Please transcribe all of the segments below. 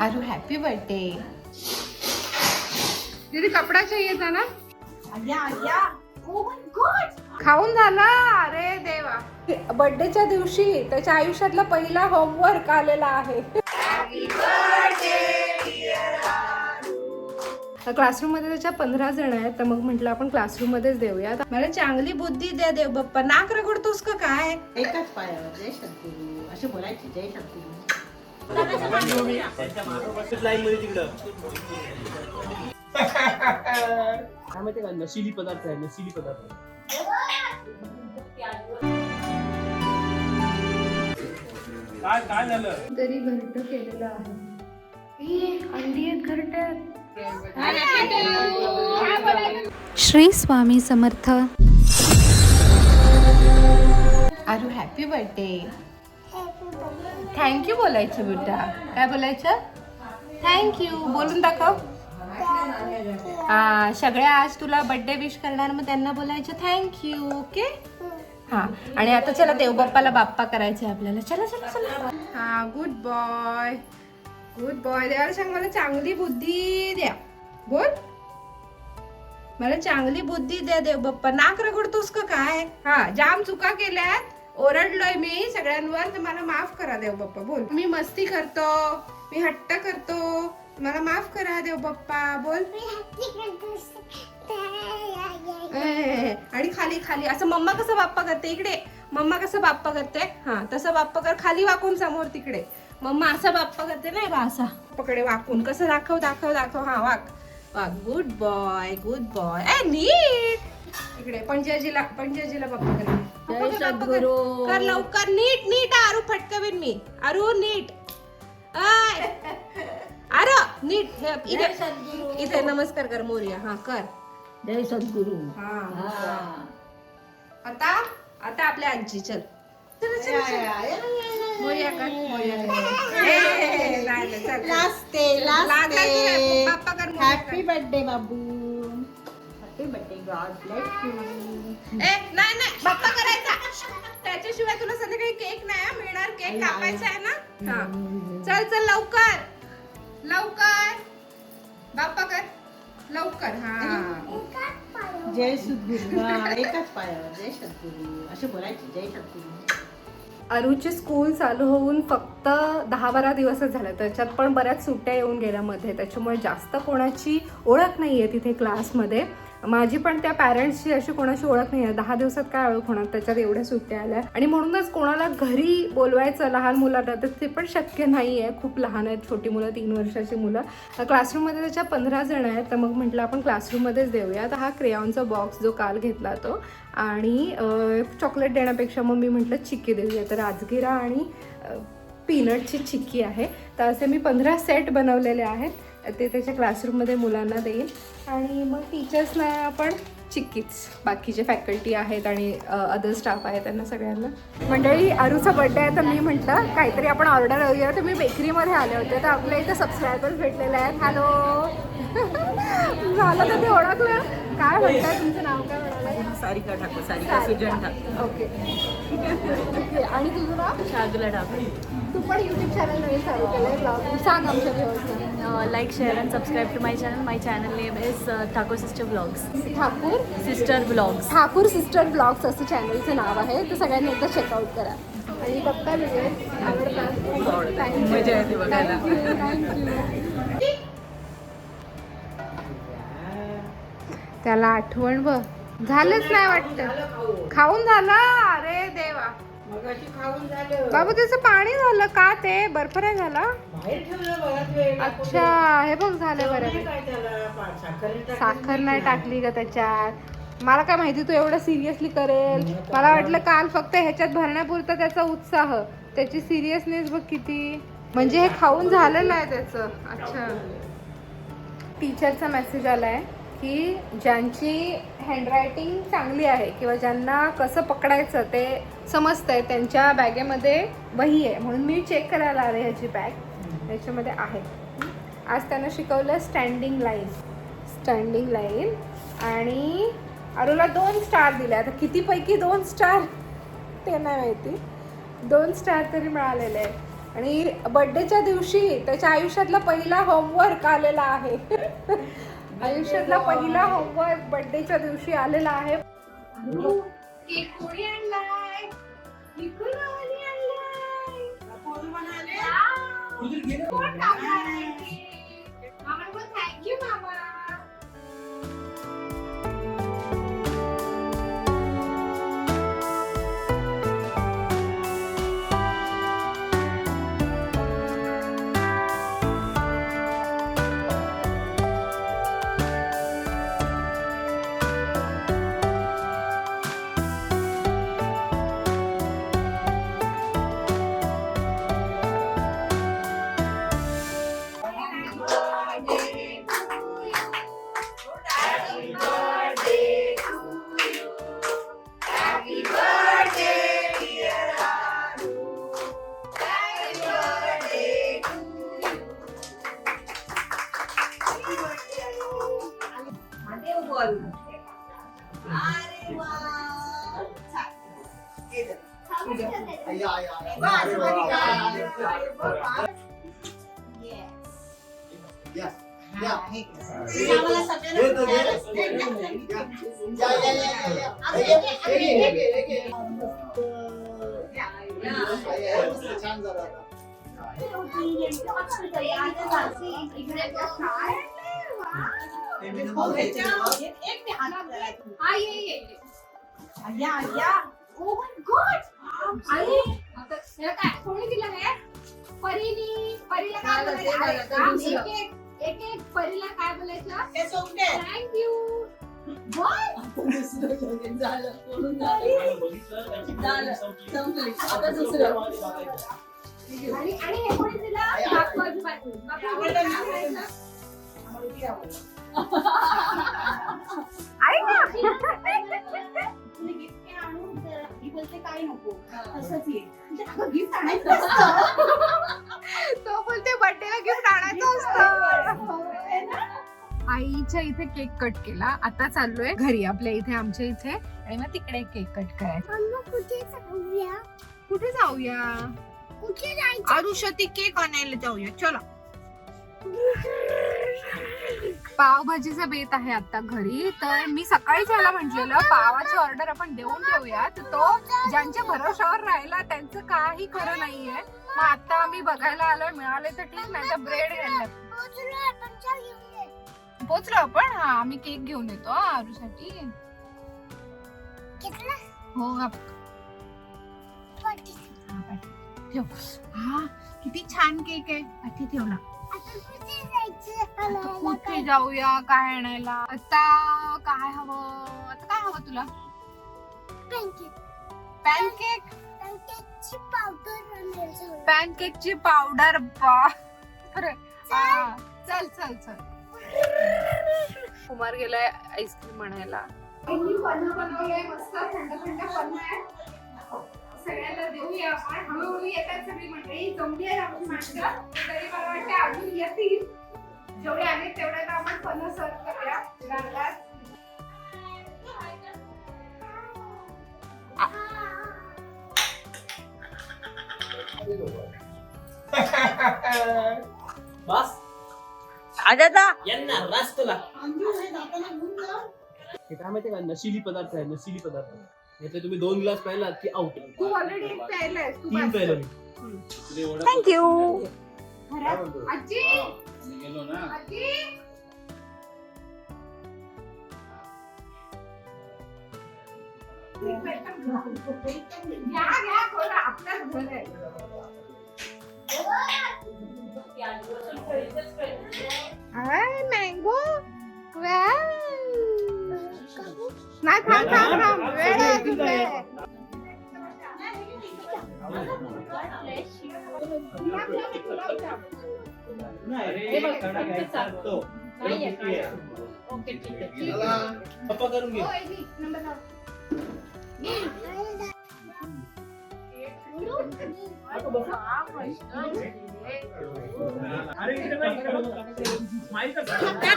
आरू happy birthday. दीदी कपड़ा चाहिए था ना? खाऊन झाला? अरे देवा, बर्थडेच्या दिवशी त्याच्या आयुष्यातला पहिला होमवर्क आलेला आहे। क्लासरूम मध्ये त्याच्या 15 जण आहेत, तर मग म्हटलं आपण क्लासरूम मध्येच देऊया। मला चांगली बुद्धी द्या देव बाप्पा। नाक रगडतोस का काय? एकाच पायावर जय सद्गुरू असे बोलायचे, जय सद्गुरू। काय माहिती का, नशिली पदार्थ आहे, नशिली पदार्थ। काय झालं तरी घरट केलेलं आहे। अंडी एक घरट्यात। श्री स्वामी समर्थ। आरू हॅपी बर्थडे। थँक्यू बोलायचं बेटा। काय बोलायचं? थँक्यू बोलून दाखव। हा, सगळ्या आज तुला बर्थडे विश करणार, मग त्यांना बोलायचं थँक्यू। ओके हा, आणि आता चला देवबाप्पाला बाप्पा करायचंय आपल्याला। चला चला चला। हा, गुड बॉय गुड बॉय। देवाला सांग मला चांगली बुद्धी द्या। बोल, मला चांगली बुद्धी द्या देवबाप्पा। नाक रगडतोस का काय? हा, जाम चुका केल्यात, ओरडलोय मी सगळ्यांवर, तर मला माफ करा देवबाप्पा। बोल, मी मस्ती करतो, मी हट्ट करतो, मला माफ करा देवबाप्पा। बोल, आणि खाली खाली असं मम्मा कसं बाप्पा करते, इकडे मम्मा कसं बाप्पा करते, हा तसं बाप्पा कर। खाली वाकून समोर तिकडे मम्मा असा बाप्पा करते नाही का, असा पकडे वाकून। कसं दाखव दाखव दाखव। हा, walk walk. Good boy good boy. ए नीट इकडे पंजाजीला बाप्पा कर। जय सद्गुरू। कर लवकर, नीट नीट। आरू फटकवीन मी। आरू नीट। अरे नीट इथे इथे नमस्कार कर मोर्या। हा कर, जय सद्गुरू। हा। आता आता आपल्या आजी चल मोर्या कर, मोर्या कर। लास्टे बाप्पा कर, happy birthday Babu, happy birthday, God bless you. नाही नाही बाप्पा करायचा, त्याच्याशिवाय तुला संध्याकाळी केक नाही मिळणार। केक कापायचा आहे ना। हा, चल चल लवकर लवकर बाप्पा कर लवकर। हा, जय सद्गुरू। एकाच पायावर जय सद्गुरू असे बोलायचे, जय सद्गुरू। अरुची स्कूल चालू होऊन फक्त 10-12 दिवसच झाले, त्याच्यात पण बऱ्याच सुट्ट्या येऊन गेल्या मध्ये, त्याच्यामुळे जास्त कोणाची ओळख नाही आहे तिथे क्लासमध्ये। माझी पण त्या पॅरेंट्सची अशी कोणाची ओळख नाही आहे। 10 दिवसात काय ओळख होणार, त्याच्यात एवढ्या सुट्ट्या आल्या। आणि म्हणूनच कोणाला घरी बोलवायचं लहान मुलांना तर ते पण शक्य नाही आहे, खूप लहान आहेत छोटी मुलं, 3 वर्षाची मुलं। क्लासरूममध्ये त्याच्या 15 जण आहेत, तर मग म्हटलं आपण क्लासरूममध्येच देऊया। तर हा क्रेयॉनचा बॉक्स जो काल घेतला तो, आणि चॉकलेट देण्यापेक्षा मग मी म्हटलं चिक्की देऊया। तर राजगिरा आणि पीनटची चिक्की आहे। तर असे मी 15 सेट बनवलेले आहेत, ते त्याच्या क्लासरूममध्ये मुलांना देईन। आणि मग टीचर्सना आपण चिक्कीच, बाकीचे फॅकल्टी आहेत आणि अदर स्टाफ आहे त्यांना सगळ्यांना। मंडळी, अरूचा बर्थडे आहे, तर मी म्हटलं काहीतरी आपण ऑर्डर करूया। तर मी बेकरीमध्ये आले होते, तर आपल्या इथे सबस्क्रायबर्स भेटलेले आहेत। हॅलो झालं तर ते ओळखलं। काय म्हणताय, तुमचं नाव काय म्हणाले? सारिका ठाकूर, सारिका सुजन ठाकूर। ओके ओके, आणि तुझं नाव? शार्दुला ठाकूर। तू पण यूट्यूब चॅनल नवीन चालू केलं ब्लॉग सांग आमच्या व्ह्यूअर्सना। like, share and subscribe to my channel. My channel name is Thakur Sister Vlogs. Thakur Sister Vlogs. Thakur sister blogs असं चॅनलचं नाव आहे, तर सगळ्यांनी एकदा चेकआउट करा आणि बघता व्हिडिओ आवडतात। मजा येते बघायला। थँक्यू। त्याला आठवण बघ झालंच नाही वाटतं, खाऊन झालं। अरे देवा, खाऊन झालं बाबू त्याचं पाणी झालं का? ते बर्फ नाही झाला? बाहेर ठेवलं बराच वेळ। अच्छा, हे बघ झालं बरं। काय त्याला साखर नाही टाकली का त्याच्यात? मला काय माहिती तू एवढं सिरियसली करेल। मला वाटलं काल फक्त ह्याच्यात भरण्यापुरता त्याचा उत्साह, त्याची सिरियसनेस बघ किती। म्हणजे हे खाऊन झालं नाही त्याचं। अच्छा, टीचरचा मेसेज आलाय की ज्यांची हँडरायटिंग चांगली आहे किंवा ज्यांना कसं पकडायचं ते समजतंय, त्यांच्या बॅगेमध्ये वही आहे, म्हणून मी चेक करायला आले ह्याची बॅग, त्याच्यामध्ये आहे। आज त्यांना शिकवलं स्टँडिंग लाईन, आणि अरूला 2 स्टार दिले। आता कितीपैकी 2 स्टार ते नाही माहिती, 2 स्टार तरी मिळालेले आहेत। आणि बर्थडेच्या दिवशी त्याच्या आयुष्यातला पहिला होमवर्क आलेला आहे. आयुष्यातला पहिला होमवर्क बर्थडेच्या दिवशी आलेला आहे. केक कोणी आणलाय? विकू नावाने आणलाय. कोण कापणार आहे केक? मामा बोल थँक्यू मामा. कोणी दिलं हे? परीला काय बोलायचं? एक परीला काय बोलायचं? थँक्यू. आणि हे कोणी दिलं? काय नको असंच ये गिफ्ट आणायचं. तो बोलते बर्थडेला गिफ्ट आणायचं असतं. आईच्या इथे केक कट केला. आता चाललोय घरी आपल्या इथे आमच्या इथे आणि मग तिकडे केक कट करायचा. कुठे जाऊया? आरुषती केक आणायला जाऊया. चला. पावभाजीचा बेत आहे आता घरी. तर मी सकाळीच याला म्हटलेलं पावाची ऑर्डर आपण देऊन ठेवूया. तर तो ज्यांच्या भरोशावर राहिला त्यांचं काही खरं नाहीये. मग आता आम्ही बघायला आलोय. मिळाले तर ठीक, नाही तर ब्रेड घ्यायला. पोचलो आपण. हा आम्ही केक घेऊन येतो आरूसाठी. हो ठेव. हा किती छान केक आहे. पाठी ठेवला. कुठे जाऊया? काय आणायला? आता काय हवं? आता काय हवं तुला? पॅनकेक. पॅनकेकची पावडर. चल चल चल. कुमार गेलाय आईस्क्रीम आणायला. बनवलंय मस्त थंड थंड पण आहे. सगळ्यांना देऊया आपण. हळूहळू येतात सगळी मंडळी. जमली आहे आमची माणसं. तरी मला वाटतं अजून येतील. जेवढे आले तेवढ्यात आपण फन सर्व करूया. घरात बस आजा यांना रास तुला हे काय माहितीये का? नशिली पदार्थ आहे. नशिली पदार्थ यातले तुम्ही 2 ग्लास प्यायलात की आउट. तू ऑलरेडी एक प्यायलायस. 3 प्यायला मी. थँक्यू. आजी गेलो ना. आजी घ्या थोडं. आपलंच घर आहे. मँगो. नाही थांब थांब थांब. वेळ आहे तुझे. पप्पा करून घे.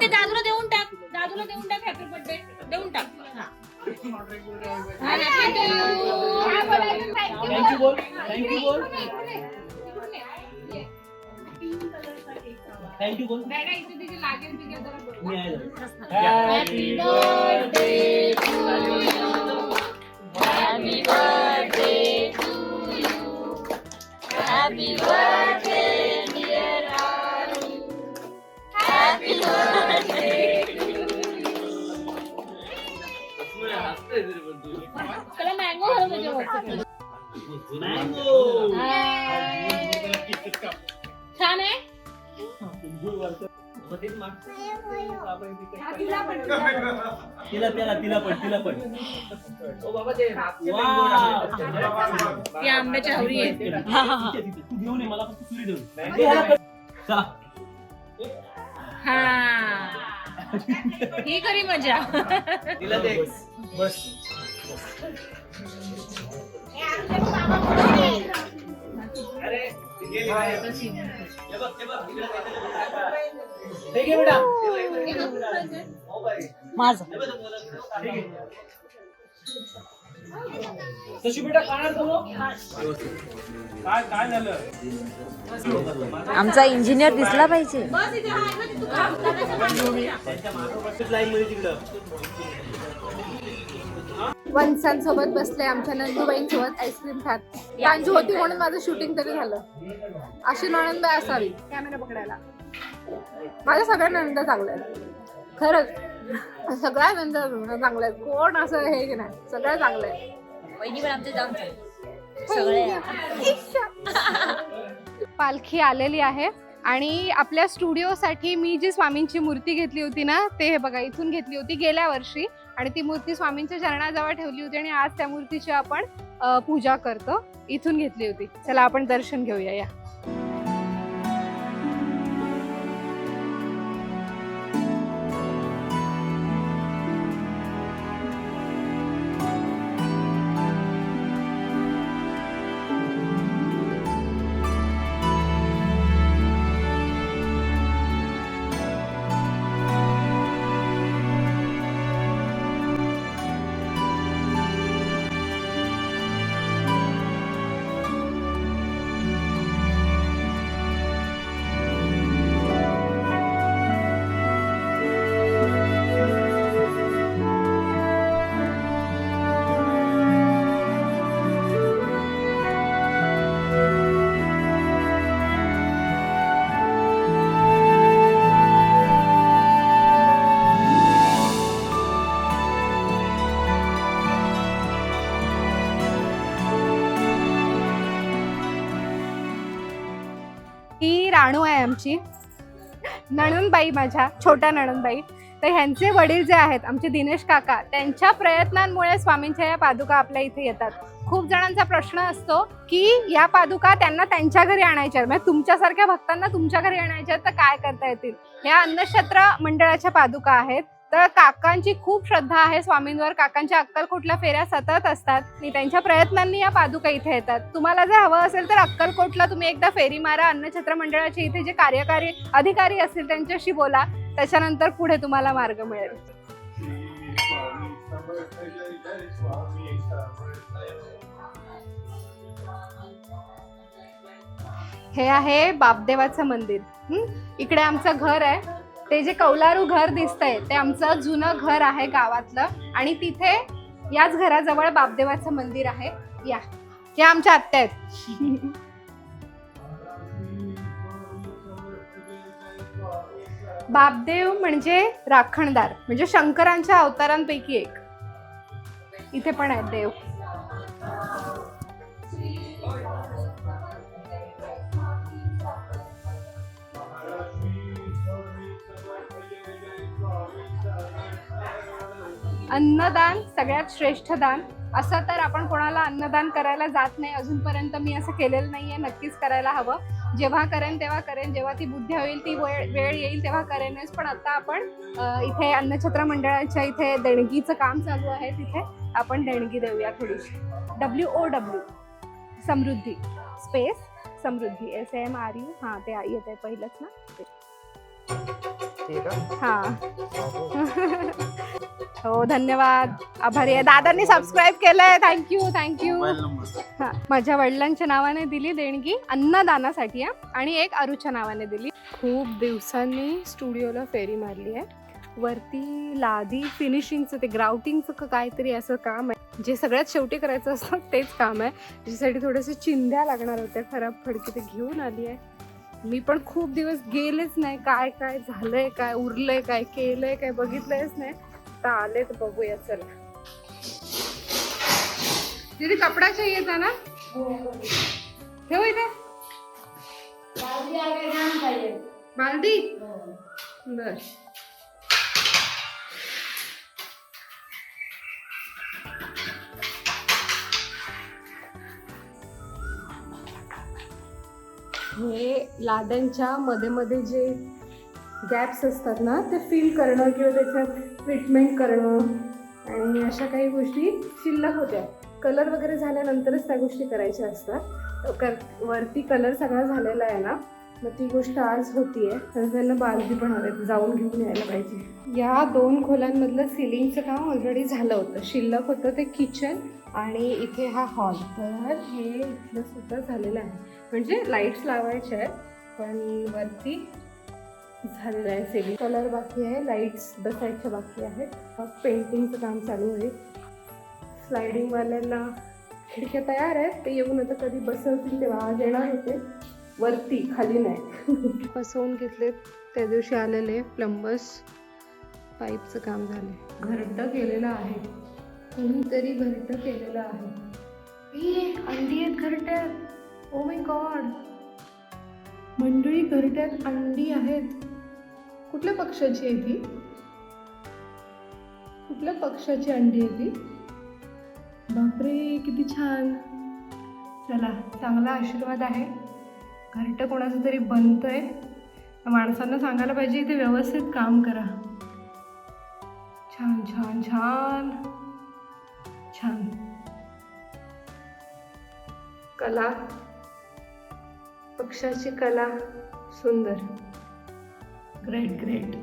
ते दादूला देऊन टाक. दादूला देऊन टाक. हॅपी बर्थडे देऊन टाक. थँक्यू बोल. थँक्यू बोल. थँक्यू कोण नाही इथे तिथे लागेल तिथे जरा बरोबर. मी आहे happy birthday to Happy birthday to you. Happy birthday, dear Aru. Happy birthday to you. त्याला मँगो घालून देते वरती. मँगो छान आहे. तिला पण ओ बाबा ते ती आंब्याची हवरी आहे. तू घेऊन ये मला फक्त सुरी देऊन चला हा ही खरी मजा. तिला दे बस अरे माझं तशी बेटा काय काय झालं आमचा इंजिनियर दिसला पाहिजे. वंशांसोबत बसले आमच्या नंदूबाईंसोबत आईस्क्रीम खात. कांजू होती म्हणून माझं शूटिंग तरी झालं. अशी नणंदबाई असावी कॅमेरा पकडायला. माझ्या सगळ्या नंद चांगल्या आहेत खरंच. सगळ्या नंद चांगल्या आहेत. कोण असं हे की नाही, सगळ्या चांगल्या आहेत. वहिनी पण आमच्या जाऊन सगळे. पालखी आलेली आहे आणि आपल्या स्टुडिओसाठी मी जी स्वामींची मूर्ती घेतली होती ना, ते हे बघा इथून घेतली होती गेल्या वर्षी. आणि ती मूर्ती स्वामींच्या चरणाजवळ ठेवली होती आणि आज त्या मूर्तीची आपण पूजा करतो. इथून घेतली होती. चला आपण दर्शन घेऊया या. ही राणू आहे आमची नणंदबाई, माझ्या छोट्या नणंदबाई. तर ह्यांचे वडील जे आहेत आमचे दिनेश काका, त्यांच्या प्रयत्नांमुळे स्वामींच्या या पादुका आपल्या इथे येतात. खूप जणांचा प्रश्न असतो की या पादुका त्यांना त्यांच्या घरी आणायच्या, म्हणजे तुमच्यासारख्या भक्तांना तुमच्या घरी आणायच्या तर काय करता येतील. ह्या अन्नक्षेत्र मंडळाच्या पादुका आहेत. तर काकांची खूप श्रद्धा आहे स्वामींवर. काकांच्या अक्कलकोटला फेऱ्या सतत असतात आणि त्यांच्या प्रयत्नांनी या पादुका इथे येतात. तुम्हाला जर हवं असेल तर अक्कलकोटला तुम्ही एकदा फेरी मारा. अन्नछत्र मंडळाचे इथे जे कार्यकारी अधिकारी असतील त्यांच्याशी बोला, त्याच्यानंतर पुढे तुम्हाला मार्ग मिळेल. हे आहे बापदेवाचं मंदिर. इकडे आमचं घर आहे. ते जे कौलारू घर दिसतंय ते आमचं जुनं घर आहे गावातलं. आणि तिथे याच घराजवळ बापदेवाचं मंदिर आहे. या आमच्या आत्या आहेत. बापदेव म्हणजे राखणदार, म्हणजे शंकरांच्या अवतारांपैकी एक. इथे पण आहेत देव. अन्नदान सगळ्यात श्रेष्ठ दान. असं तर आपण कोणाला अन्नदान करायला जात नाही अजूनपर्यंत. मी असं केलेलं नाहीये. नक्कीच करायला हवं. जेव्हा करेन तेव्हा करेन, जेव्हा ती बुद्धी होईल, ती वेळ येईल तेव्हा करेनच. पण आता आपण इथे अन्नछत्र मंडळाच्या इथे देणगीचं काम चालू आहे. तिथे आपण देणगी देऊया थोडीशी. WOW समृद्धी स्पेस समृद्धी SAMRU. हां ते येत आहे पहिलंच ना ते. हां हो धन्यवाद. आभारी आहे. दादांनी सबस्क्राईब केलंय. थँक्यू. हां माझ्या वडिलांच्या नावाने दिली देणगी अन्नदानासाठी आणि एक अरुच्या नावाने दिली. खूप दिवसांनी स्टुडिओला फेरी मारली आहे. वरती लादी फिनिशिंगचं ते ग्राउटिंगचं काहीतरी असं काम आहे, जे सगळ्यात शेवटी करायचं असतं तेच काम आहे. ज्याच्यासाठी थोडेसे चिंध्या लागणार होत्या खराब खडकी, ते घेऊन आली आहे. मी पण खूप दिवस गेलेच नाही, काय काय झालंय, काय उरलंय, काय केलंय, काय बघितलंयच नाही. आता आले तर बघूया चला. दीदी कपड़ा चाहिए था ना, ठेव इथे बाल्टी. बर हे लाद्यांच्या मध्ये मध्ये जे गॅप्स असतात ना, ते फिल करणं किंवा त्याच्यात ट्रीटमेंट करणं आणि अशा काही गोष्टी शिल्लक होत्या. कलर वगैरे झाल्यानंतरच त्या गोष्टी करायच्या असतात. वरती कलर सगळा झालेला आहे ना, मग ती गोष्ट आज होती आहे. तर त्यांना बालदी पण हवे, जाऊन घेऊन यायला पाहिजे. या 2 खोल्यांमधलं सिलिंगचं काम ऑलरेडी झालं होतं. शिल्लक होतं ते किचन आणि इथे हा हॉल. तर हे इथलं सुद्धा झालेलं आहे, म्हणजे लाईट्स लावायचे आहेत, पण वरती झालेलं आहे. सिलिंग कलर बाकी आहे, लाईट्स बसायच्या बाकी आहेत. पेंटिंगचं काम चालू आहे. स्लायडिंगवाल्यांना खिडक्या तयार आहेत, ते येऊन आता कधी बसवतील तेव्हा. आज येणार होते वरती, खाली नाही. बसवून घेतलेत त्या दिवशी आलेले प्लंबर्स. पाईपचं काम झालं, घरटं केलेलं आहे, कोणीतरी घरटं केलेलं आहे. अंडी आहेत घरट्यात. ओ माय गॉड मंडळी, घरट्यात अंडी आहेत. कुठल्या पक्षाची आहे ती? कुठल्या पक्षाची अंडी आहे ती? बापरे, किती छान. चला, चांगला आशीर्वाद आहे. घरटं कोणाचं तरी बनतंय. माणसांना सांगायला पाहिजे इथे व्यवस्थित काम करा. छान छान छान छान. कला, पक्षाची कला, सुंदर. Great great.